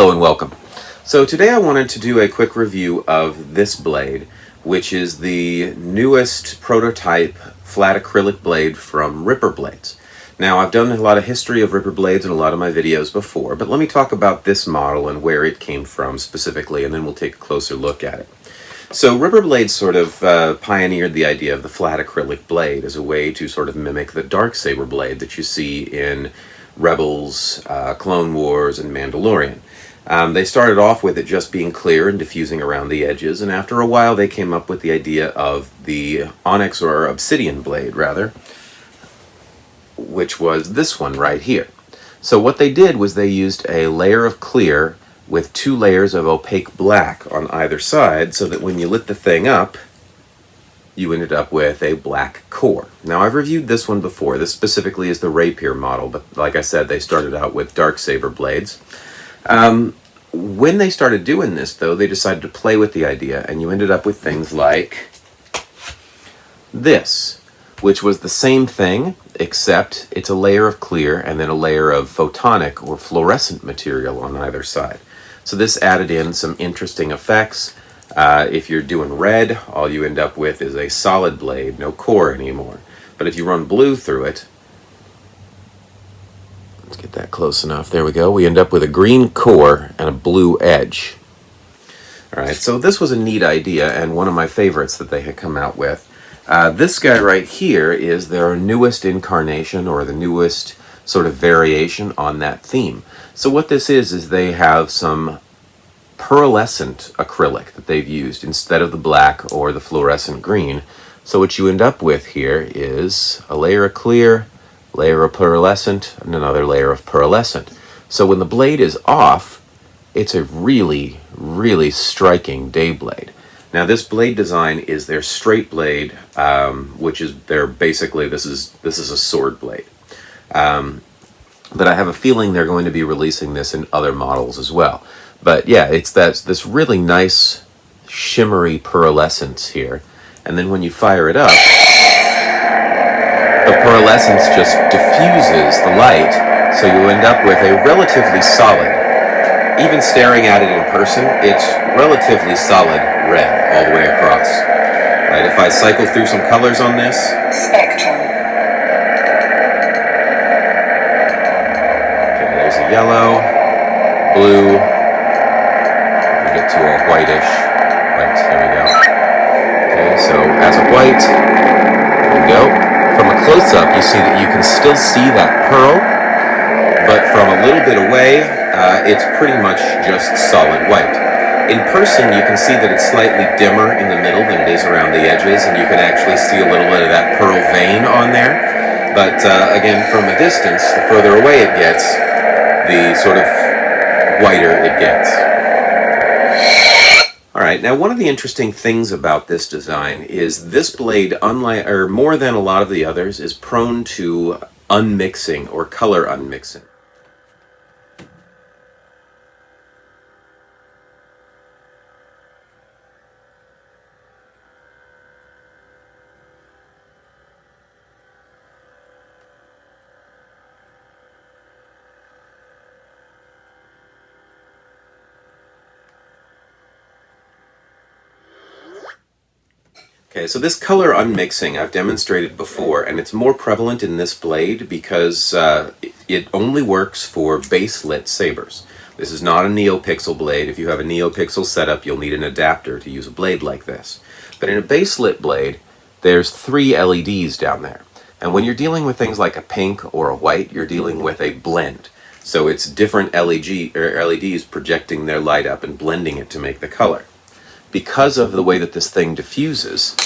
Hello and welcome. So today I wanted to do a quick review of this blade, which is the newest prototype flat acrylic blade from Ripper Blades. Now, I've done a lot of history of Ripper Blades in a lot of my videos before, but let me talk about this model and where it came from specifically, and then we'll take a closer look at it. So Ripper Blades sort of pioneered the idea of the flat acrylic blade as a way to sort of mimic the Darksaber blade that you see in Rebels, Clone Wars, and Mandalorian. They started off with it just being clear and diffusing around the edges, and after a while they came up with the idea of the onyx or obsidian blade, rather, which was this one right here. So what they did was they used a layer of clear with 2 layers of opaque black on either side, so that when you lit the thing up, you ended up with a black core. Now, I've reviewed this one before. This specifically is the rapier model, but like I said, they started out with Darksaber blades. When they started doing this, though, they decided to play with the idea, and you ended up with things like this, which was the same thing, except it's a layer of clear and then a layer of photonic or fluorescent material on either side. So this added in some interesting effects. If you're doing red, all you end up with is a solid blade, no core anymore. But if you run blue through it, let's get that close enough, there we go, we end up with a green core and a blue edge. Alright, so this was a neat idea and one of my favorites that they had come out with. This guy right here is their newest incarnation, or the newest sort of variation on that theme. So what this is they have some pearlescent acrylic that they've used instead of the black or the fluorescent green. So what you end up with here is a layer of clear, layer of pearlescent, and another layer of pearlescent. So when the blade is off, it's a really, really striking day blade. Now this blade design is their straight blade, which is their basically this is a sword blade. But I have a feeling they're going to be releasing this in other models as well. But yeah, it's this really nice shimmery pearlescence here, and then when you fire it up, the pearlescence just diffuses the light, so you end up with a relatively solid, even staring at it in person, it's relatively solid red all the way across. Right, if I cycle through some colors on this, spectrum. Okay, there's a yellow, blue, we get to a whitish, right, there we go. Okay, so as a white, there we go. From a close-up, you see that you can still see that pearl, but from a little bit away, it's pretty much just solid white. In person, you can see that it's slightly dimmer in the middle than it is around the edges, and you can actually see a little bit of that pearl vein on there. But again, from a distance, the further away it gets, the sort of whiter it gets. Alright, now one of the interesting things about this design is this blade, unlike, or more than a lot of the others, is prone to unmixing or color unmixing. Okay, so this color unmixing I've demonstrated before, and it's more prevalent in this blade because it only works for base-lit sabers. This is not a NeoPixel blade. If you have a NeoPixel setup, you'll need an adapter to use a blade like this. But in a base-lit blade, there's 3 LEDs down there. And when you're dealing with things like a pink or a white, you're dealing with a blend. So it's different LEDs projecting their light up and blending it to make the color. Because of the way that this thing diffuses,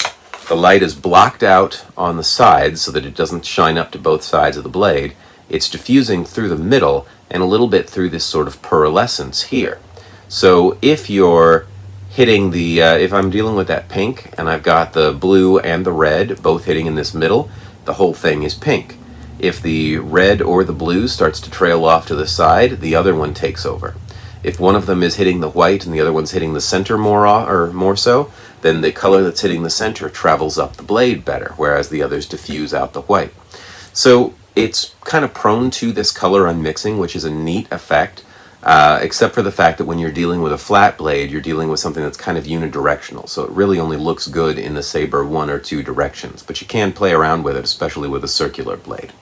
the light is blocked out on the sides so that it doesn't shine up to both sides of the blade. It's diffusing through the middle and a little bit through this sort of pearlescence here. So if you're hitting the, if I'm dealing with that pink and I've got the blue and the red both hitting in this middle, the whole thing is pink. If the red or the blue starts to trail off to the side, the other one takes over. If one of them is hitting the white and the other one's hitting the center more so, then the color that's hitting the center travels up the blade better, whereas the others diffuse out the white. So it's kind of prone to this color unmixing, which is a neat effect. except for the fact that when you're dealing with a flat blade, you're dealing with something that's kind of unidirectional, so it really only looks good in the saber one or two directions, but you can play around with it, especially with a circular blade.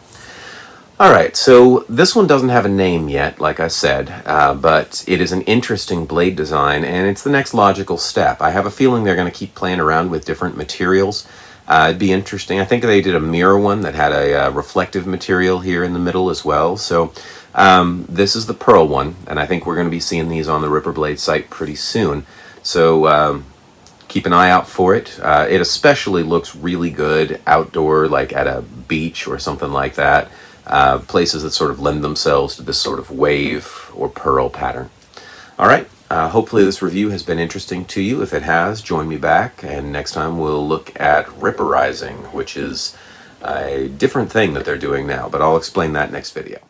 Alright, so this one doesn't have a name yet, like I said, but it is an interesting blade design, and it's the next logical step. I have a feeling they're going to keep playing around with different materials. It'd be interesting. I think they did a mirror one that had a reflective material here in the middle as well. So this is the pearl one, and I think we're going to be seeing these on the Ripper Blade site pretty soon. So keep an eye out for it. It especially looks really good outdoor, like at a beach or something like that. Places that sort of lend themselves to this sort of wave or pearl pattern. All right. Hopefully this review has been interesting to you. If it has, join me back, and next time we'll look at ripperizing, which is a different thing that they're doing now, but I'll explain that next video.